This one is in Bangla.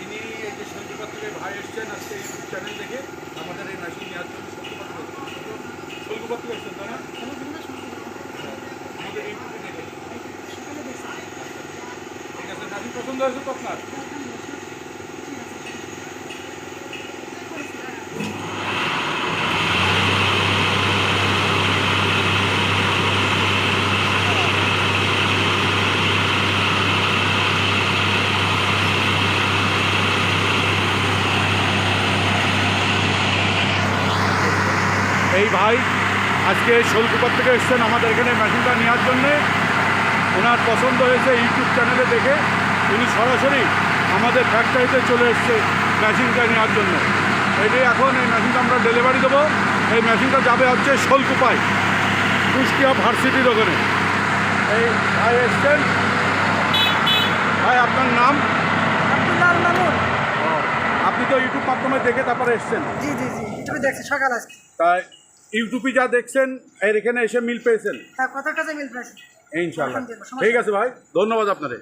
ইনি এই যে সঞ্জীবর থেকে ভাই এসছেন আজকে ইউটিউব চ্যানেল দেখে আমাদের এই মেশিন নেওয়ার জন্য সল্গুপাত থেকে এসছেন তাই না? আমাদের ইউটিউবে দেখে ঠিক আছে। মেশিন পছন্দ হয়েছে তো আপনার? এই ভাই আজকে শোলকুপার থেকে এসছেন আমাদের এখানে মেশিনটা নেওয়ার জন্যে। ওনার পছন্দ হয়েছে ইউটিউব চ্যানেলে দেখে উনি সরাসরি আমাদের ফ্যাক্টরিতে চলে এসছে মেশিনটা নেওয়ার জন্য। এটাই এখন এই মেশিনটা আমরা ডেলিভারি দেবো। এই মেশিনটা যাবে হচ্ছে শোলকুপায়, কুষ্টিয়া ভার্সিটির ওখানে। এই ভাই এসছেন। ভাই আপনার নাম? আপনি তো ইউটিউব মাধ্যমে দেখে তারপরে এসছেন? জি জি জি ইউটিউবে দেখছি সকাল আজকে। তাই ইউটিউবে যা দেখছেন এর এখানে এসে মিল পেয়েছেন? হ্যাঁ, কত কাজে মিল পেয়েছি ইনশাআল্লাহ। ঠিক আছে ভাই, ধন্যবাদ আপনাদের।